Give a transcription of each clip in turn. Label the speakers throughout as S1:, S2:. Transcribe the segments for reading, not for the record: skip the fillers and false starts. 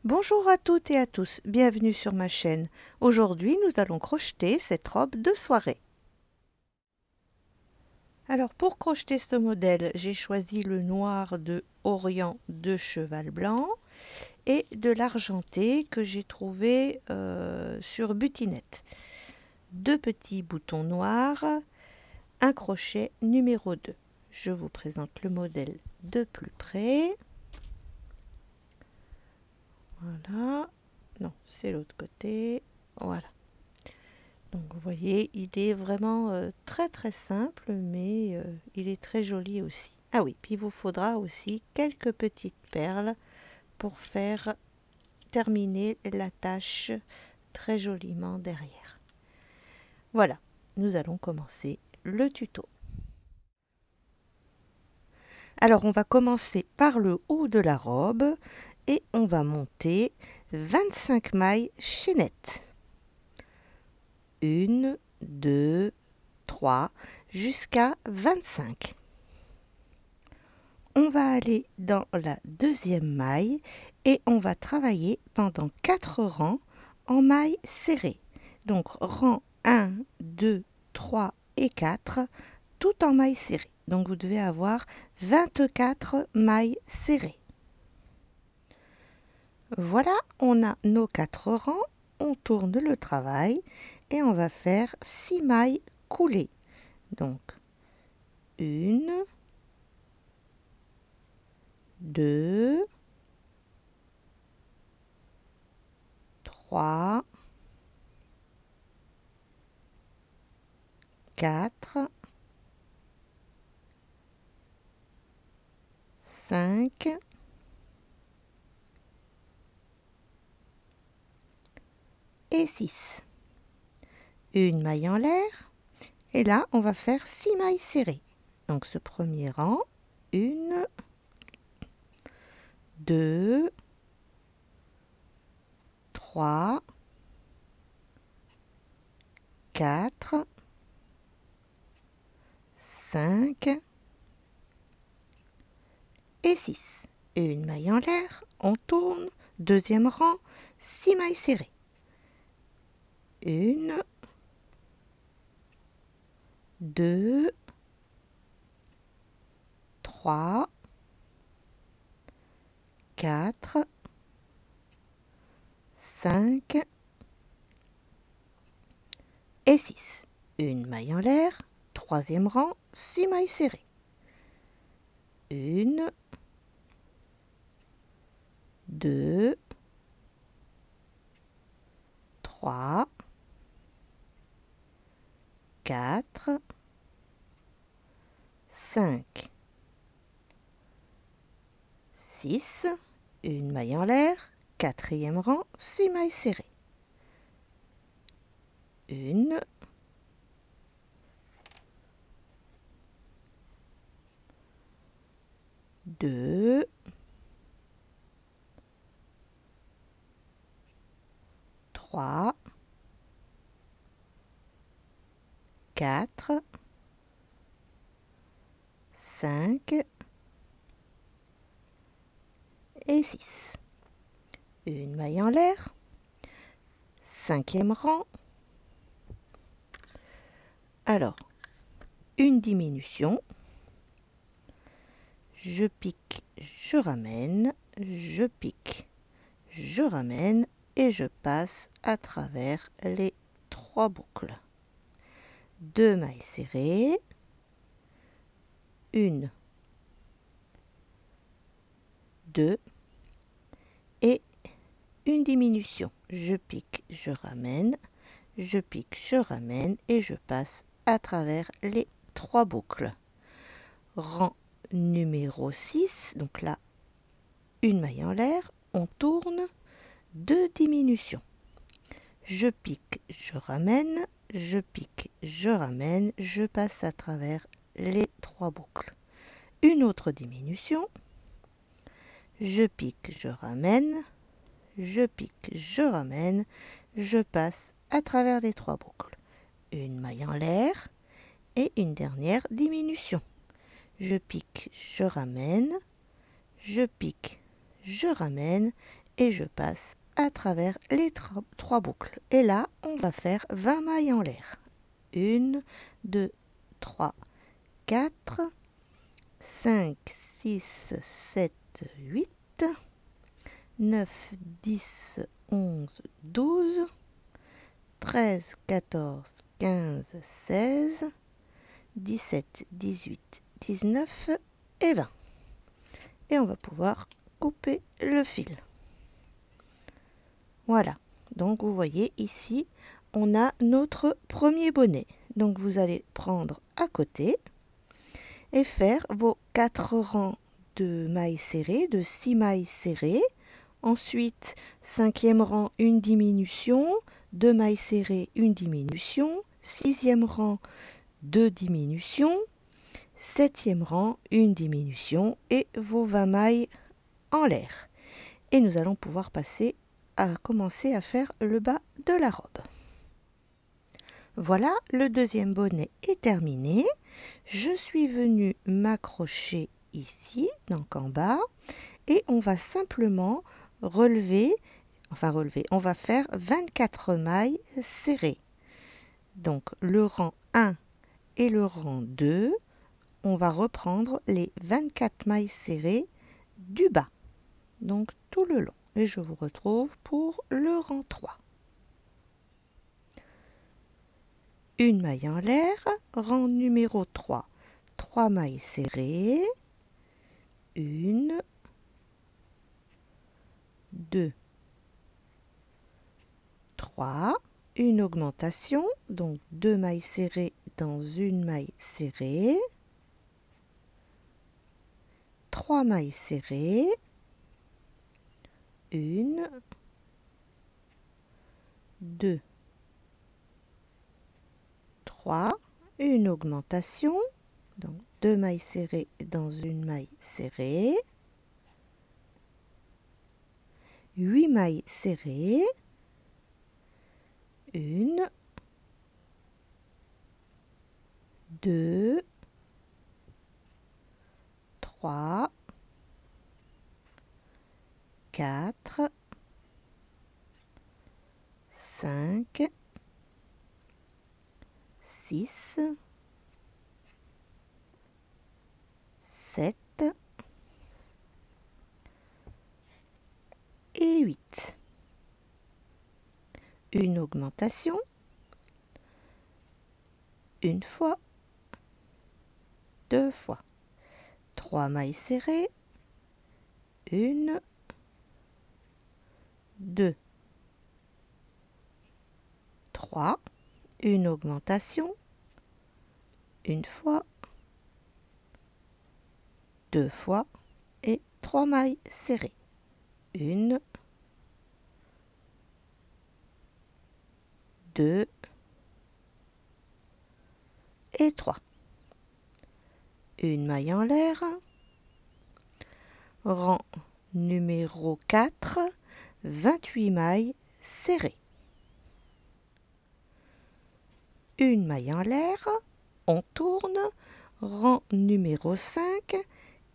S1: Bonjour à toutes et à tous, bienvenue sur ma chaîne. Aujourd'hui, nous allons crocheter cette robe de soirée. Alors pour crocheter ce modèle, j'ai choisi le noir de Orient de cheval blanc et de l'argenté que j'ai trouvé sur Butinette. Deux petits boutons noirs, un crochet numéro 2. Je vous présente le modèle de plus près. Voilà. Non, c'est l'autre côté. Voilà. Donc vous voyez, il est vraiment très simple, mais il est très joli aussi. Ah oui, puis il vous faudra aussi quelques petites perles pour faire terminer la tâche très joliment derrière. Voilà, nous allons commencer le tuto. Alors on va commencer par le haut de la robe et on va monter 25 mailles chaînettes. 1, 2, 3, jusqu'à 25. On va aller dans la deuxième maille et on va travailler pendant 4 rangs en mailles serrées. Donc rang 1, 2, 3 et 4, tout en mailles serrées. Donc vous devez avoir 24 mailles serrées. Voilà, on a nos 4 rangs, on tourne le travail et on va faire 6 mailles coulées. Donc 1, 2, 3, 4, 5 et 6. Une maille en l'air et là on va faire 6 mailles serrées. Donc ce premier rang, 1, 2, 3, 4, 5 et 6. Une maille en l'air, on tourne, deuxième rang, 6 mailles serrées. 1, 2, 3, 4, 5 et 6. Une maille en l'air, troisième rang, 6 mailles serrées. 1, 2, 3, 4, 5, 6, une maille en l'air, quatrième rang, 6 mailles serrées. 1, 2, 3, 4, 5 et 6. Une maille en l'air, cinquième rang. Alors, une diminution. Je pique, je ramène, je pique, je ramène et je passe à travers les 3 boucles. 2 mailles serrées, 1, 2 et une diminution. Je pique, je ramène, je pique, je ramène et je passe à travers les 3 boucles. Rang numéro 6, donc là, une maille en l'air, on tourne, 2 diminutions. Je pique, je ramène, je pique, je ramène, je passe à travers les 3 boucles. Une autre diminution. Je pique, je ramène, je pique, je ramène, je passe à travers les 3 boucles. Une maille en l'air et une dernière diminution. Je pique, je ramène, je pique, je ramène et je passe à travers les 3 boucles. Et là, on va faire 20 mailles en l'air. 1, 2, 3, 4, 5, 6, 7, 8, 9, 10, 11, 12, 13, 14, 15, 16, 17, 18, 19 et 20. Et on va pouvoir couper le fil. Voilà, donc vous voyez ici, on a notre premier bonnet. Donc vous allez prendre à côté et faire vos 4 rangs de mailles serrées, de 6 mailles serrées. Ensuite, 5e rang, une diminution, 2 mailles serrées, une diminution, 6e rang, 2 diminutions, 7e rang, une diminution et vos 20 mailles en l'air. Et nous allons pouvoir passer à commencer à faire le bas de la robe. Voilà, le deuxième bonnet est terminé. Je suis venue m'accrocher ici, donc en bas, et on va simplement relever, on va faire 24 mailles serrées. Donc le rang 1 et le rang 2, on va reprendre les 24 mailles serrées du bas, donc tout le long. Et je vous retrouve pour le rang 3. Une maille en l'air, rang numéro 3, 3 mailles serrées, 1, 2, 3, une augmentation, donc 2 mailles serrées dans une maille serrée, 3 mailles serrées, 1, 2, 3, une augmentation, donc 2 mailles serrées dans une maille serrée, 8 mailles serrées, 1, 2, 3, 4, 5, 6, 7 et 8. Une augmentation, une fois, 2 fois, 3 mailles serrées, 1, 2, 3, une augmentation, une fois, 2 fois et 3 mailles serrées, 1, 2 et 3. Une maille en l'air, rang numéro 4, 28 mailles serrées. Une maille en l'air, on tourne, rang numéro 5,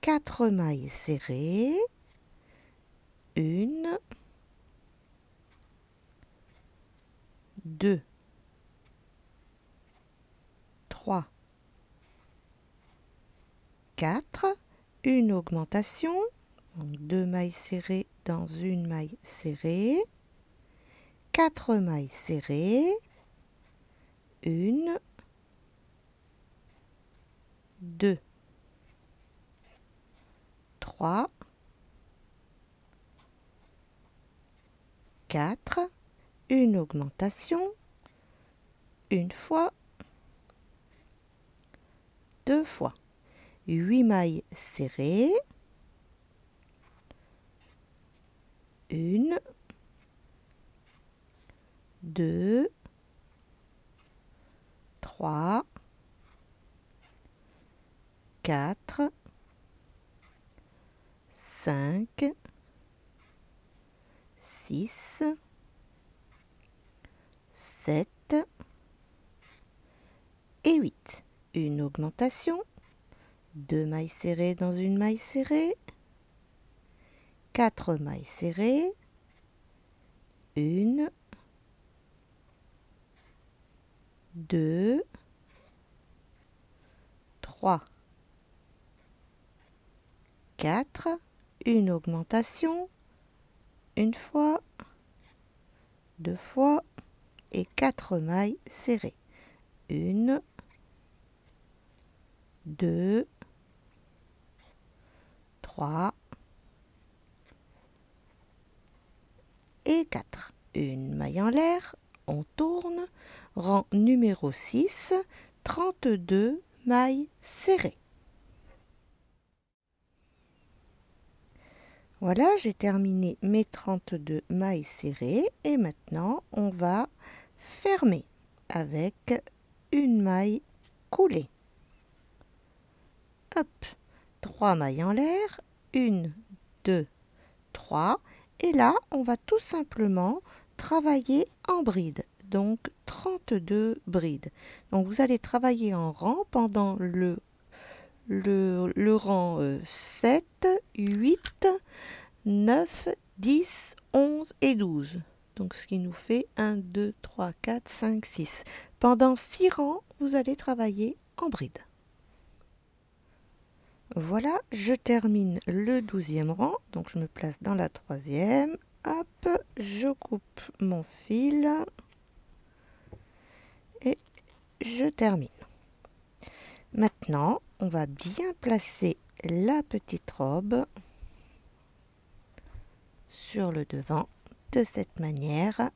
S1: 4 mailles serrées, 1, 2, 3, 4, une augmentation, donc 2 mailles serrées dans une maille serrée, 4 mailles serrées, 1, 2, 3, 4, une augmentation, une fois, 2 fois, 8 mailles serrées, 1, 2, 3, 4, 5, 6, 7 et 8. Une augmentation, 2 mailles serrées dans une maille serrée, 4 mailles serrées, 1, 2, 3, 4, une augmentation, une fois, deux fois et 4 mailles serrées. 1, 2, 3 et 4. Une maille en l'air, on tourne, rang numéro 6, 32 mailles serrées. Voilà, j'ai terminé mes 32 mailles serrées et maintenant on va fermer avec une maille coulée. Hop, 3 mailles en l'air, 1, 2, 3 et là on va tout simplement travailler en bride, donc 32 brides. Donc vous allez travailler en rang pendant le rang 7, 8, 9, 10, 11 et 12. Donc ce qui nous fait 1, 2, 3, 4, 5, 6. Pendant 6 rangs, vous allez travailler en bride. Voilà, je termine le 12e rang. Donc je me place dans la 3e. Hop, je coupe mon fil. Et je termine. Maintenant, on va bien placer la petite robe sur le devant de cette manière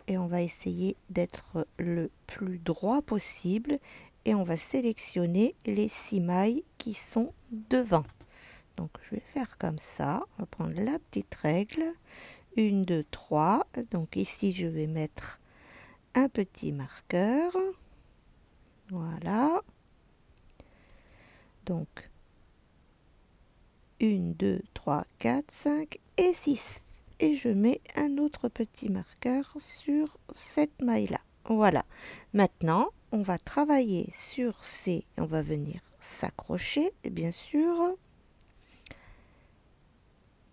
S1: et on va essayer d'être le plus droit possible et on va sélectionner les 6 mailles qui sont devant. Donc je vais faire comme ça, on va prendre la petite règle, 1, 2, 3, donc ici je vais mettre un petit marqueur, voilà, donc 1, 2, 3, 4, 5 et 6. Et je mets un autre petit marqueur sur cette maille-là. Voilà. Maintenant, on va travailler sur ces... On va venir s'accrocher, bien sûr.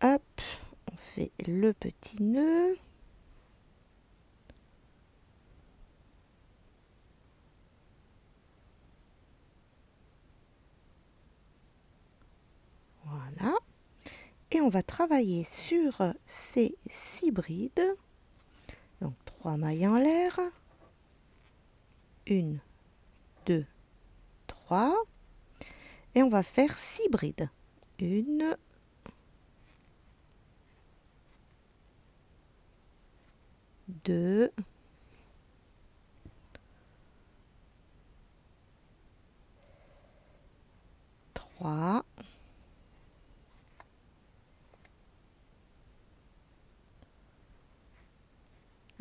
S1: Hop, on fait le petit nœud. Voilà. Et on va travailler sur ces 6 brides. Donc 3 mailles en l'air. 1, 2, 3. Et on va faire 6 brides. 1, 2, 3, 4.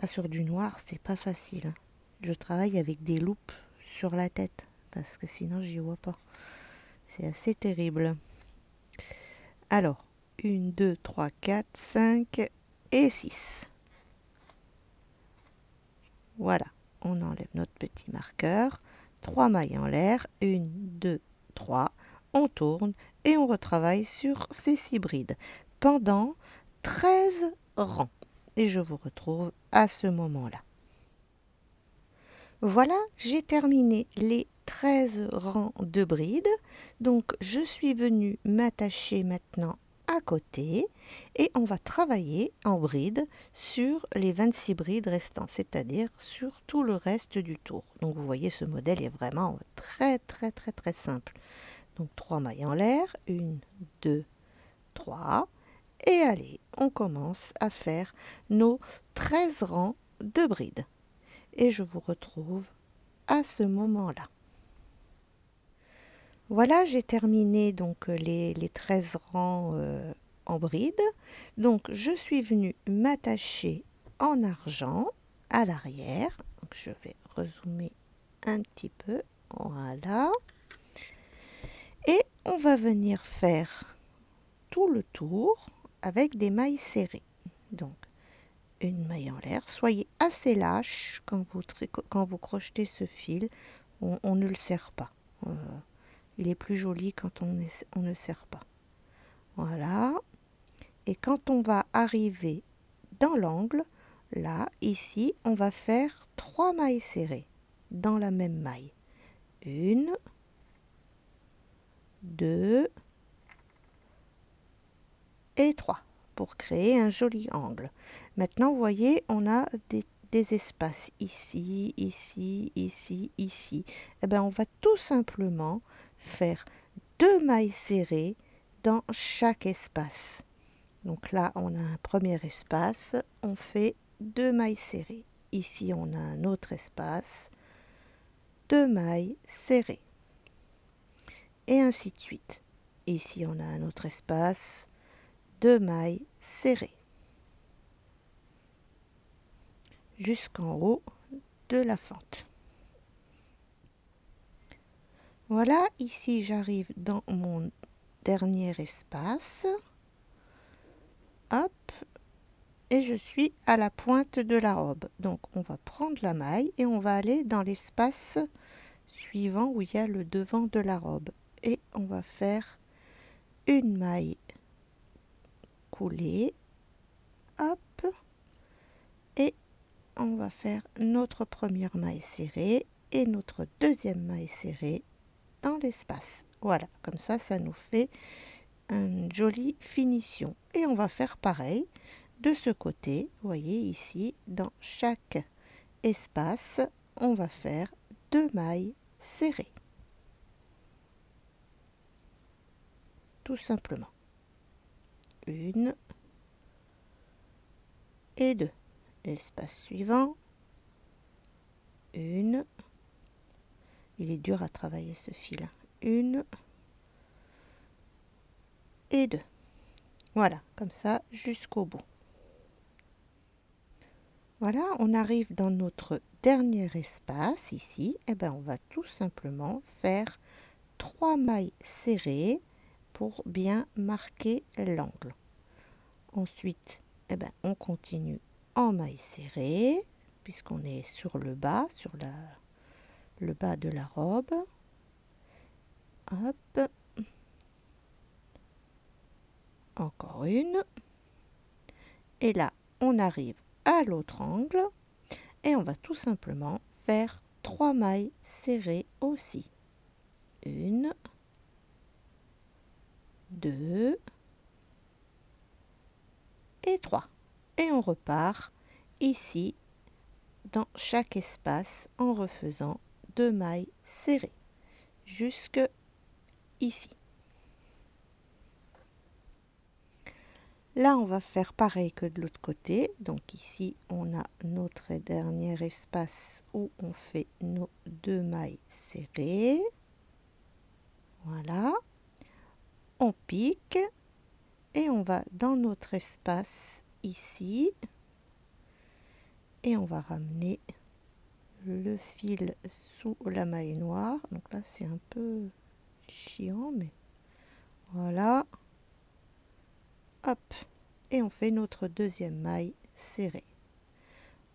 S1: Sur du noir, c'est pas facile. Je travaille avec des loupes sur la tête parce que sinon j'y vois pas. C'est assez terrible. Alors, 1, 2, 3, 4, 5 et 6. Voilà, on enlève notre petit marqueur. 3 mailles en l'air, 1, 2, 3. On tourne et on retravaille sur ces 6 brides pendant 13 rangs. Et je vous retrouve à ce moment-là. Voilà, j'ai terminé les 13 rangs de brides. Donc, je suis venue m'attacher maintenant à côté et on va travailler en bride sur les 26 brides restants, c'est-à-dire sur tout le reste du tour. Donc, vous voyez, ce modèle est vraiment très simple. Donc, 3 mailles en l'air, 1, 2, 3. Et allez, on commence à faire nos 13 rangs de brides. Et je vous retrouve à ce moment-là. Voilà, j'ai terminé donc les 13 rangs en bride. Donc je suis venue m'attacher en argent à l'arrière. Donc je vais rezoomer un petit peu. Voilà. Et on va venir faire tout le tour avec des mailles serrées. Donc une maille en l'air. Soyez assez lâche quand vous crochetez ce fil. On ne le serre pas. Il est plus joli quand on ne serre pas. Voilà. Et quand on va arriver dans l'angle, là, ici, on va faire 3 mailles serrées dans la même maille. 1, 2 et 3 pour créer un joli angle. Maintenant, vous voyez, on a des espaces ici, ici, ici, ici. Eh bien, on va tout simplement faire 2 mailles serrées dans chaque espace. Donc là, on a un premier espace, on fait 2 mailles serrées. Ici, on a un autre espace, 2 mailles serrées. Et ainsi de suite. Ici, on a un autre espace, 2 mailles serrées. Jusqu'en haut de la fente. Voilà, ici, j'arrive dans mon dernier espace. Hop. Et je suis à la pointe de la robe. Donc on va prendre la maille et on va aller dans l'espace suivant où il y a le devant de la robe. Et on va faire une maille coulée. Hop. Et on va faire notre première maille serrée et notre deuxième maille serrée dans l'espace. Voilà, comme ça nous fait une jolie finition. Et on va faire pareil de ce côté. Vous voyez ici, dans chaque espace, on va faire 2 mailles serrées. Tout simplement. 1 et 2. Espace suivant. 1. Il est dur à travailler ce fil. 1 et 2. Voilà, comme ça jusqu'au bout. Voilà, on arrive dans notre dernier espace ici. Et ben, on va tout simplement faire 3 mailles serrées pour bien marquer l'angle. Ensuite, eh ben, on continue en maille serrée puisqu'on est sur le bas, sur le bas de la robe. Hop. Encore une. Et là, on arrive à l'autre angle et on va tout simplement faire 3 mailles serrées aussi. 1, 2 et 3. Et on repart ici dans chaque espace en refaisant 2 mailles serrées jusque ici. Là, on va faire pareil que de l'autre côté. Donc ici, on a notre dernier espace où on fait nos 2 mailles serrées. Voilà. On pique et on va dans notre espace ici. Et on va ramener le fil sous la maille noire. Donc là, c'est un peu chiant, mais voilà. Hop. Et on fait notre deuxième maille serrée.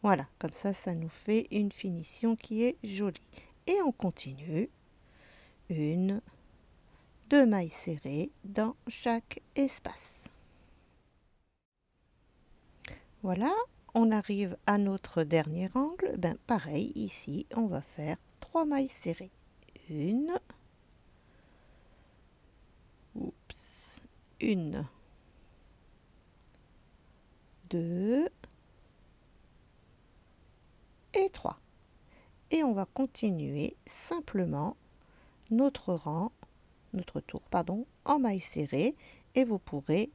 S1: Voilà, comme ça nous fait une finition qui est jolie. Et on continue. 1, 2 mailles serrées dans chaque espace. Voilà, on arrive à notre dernier angle. Ben, pareil, ici, on va faire 3 mailles serrées. 1, 2 et 3. Et on va continuer simplement notre tour, en maille serrée, et vous pourrez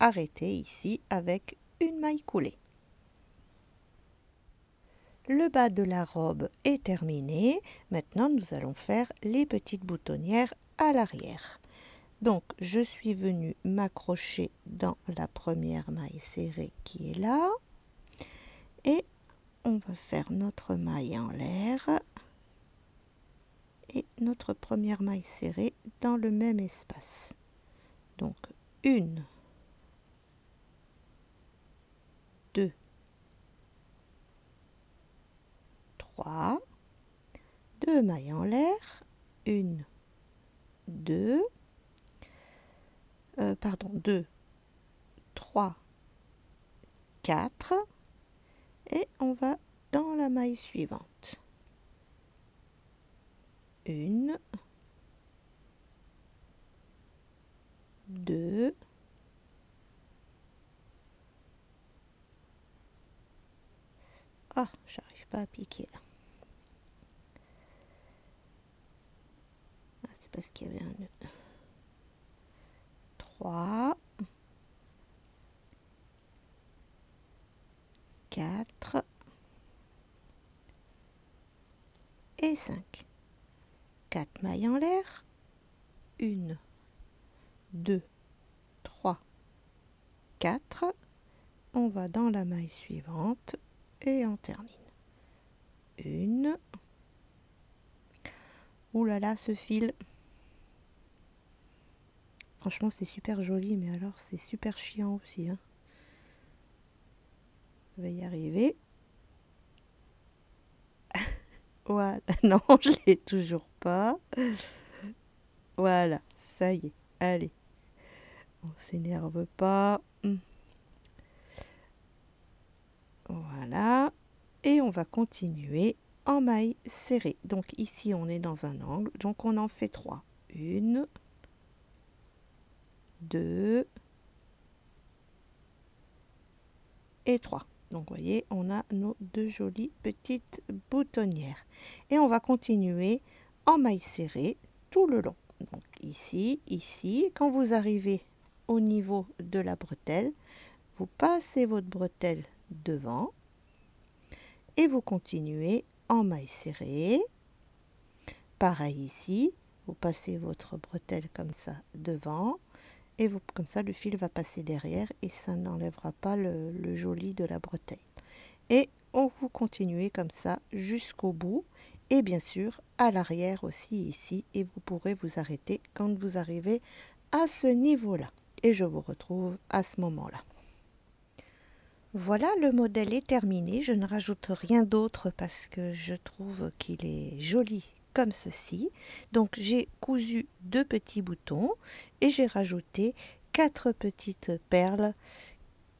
S1: arrêter ici avec une maille coulée. Le bas de la robe est terminé. Maintenant, nous allons faire les petites boutonnières à l'arrière. Donc, je suis venue m'accrocher dans la première maille serrée qui est là. Et on va faire notre maille en l'air. Et notre première maille serrée dans le même espace. Donc, 1, 2, 3, 2 mailles en l'air, 1, 2, 2, 3, 4 et on va dans la maille suivante. 1, 2, 3, j'arrive pas à piquer là. Ah, c'est parce qu'il y avait un nœud. 3, 4 et 5. 4 mailles en l'air. 1, 2, 3, 4. On va dans la maille suivante et on termine. 1. Ouh là là, ce fil. Franchement, c'est super joli, mais alors c'est super chiant aussi, hein. Je vais y arriver. Voilà. Non, je l'ai toujours pas. Voilà, ça y est. Allez. On s'énerve pas. Voilà. Et on va continuer en maille serrée. Donc ici, on est dans un angle. Donc on en fait 3. 1, 2 et 3. Donc, vous voyez, on a nos 2 jolies petites boutonnières. Et on va continuer en maille serrée tout le long. Donc, ici, ici. Quand vous arrivez au niveau de la bretelle, vous passez votre bretelle devant et vous continuez en maille serrée. Pareil ici, vous passez votre bretelle comme ça devant. Et vous, comme ça, le fil va passer derrière et ça n'enlèvera pas le joli de la bretelle. Et vous continuez comme ça jusqu'au bout. Et bien sûr, à l'arrière aussi ici. Et vous pourrez vous arrêter quand vous arrivez à ce niveau-là. Et je vous retrouve à ce moment-là. Voilà, le modèle est terminé. Je ne rajoute rien d'autre parce que je trouve qu'il est joli comme ceci. Donc j'ai cousu 2 petits boutons et j'ai rajouté 4 petites perles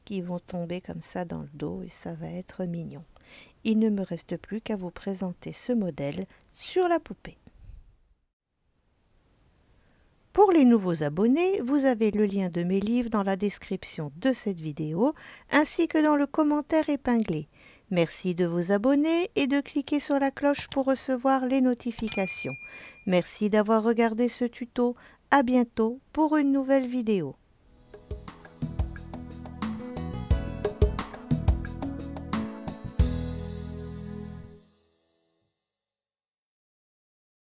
S1: qui vont tomber comme ça dans le dos et ça va être mignon. Il ne me reste plus qu'à vous présenter ce modèle sur la poupée. Pour les nouveaux abonnés, vous avez le lien de mes livres dans la description de cette vidéo ainsi que dans le commentaire épinglé. Merci de vous abonner et de cliquer sur la cloche pour recevoir les notifications. Merci d'avoir regardé ce tuto. À bientôt pour une nouvelle vidéo.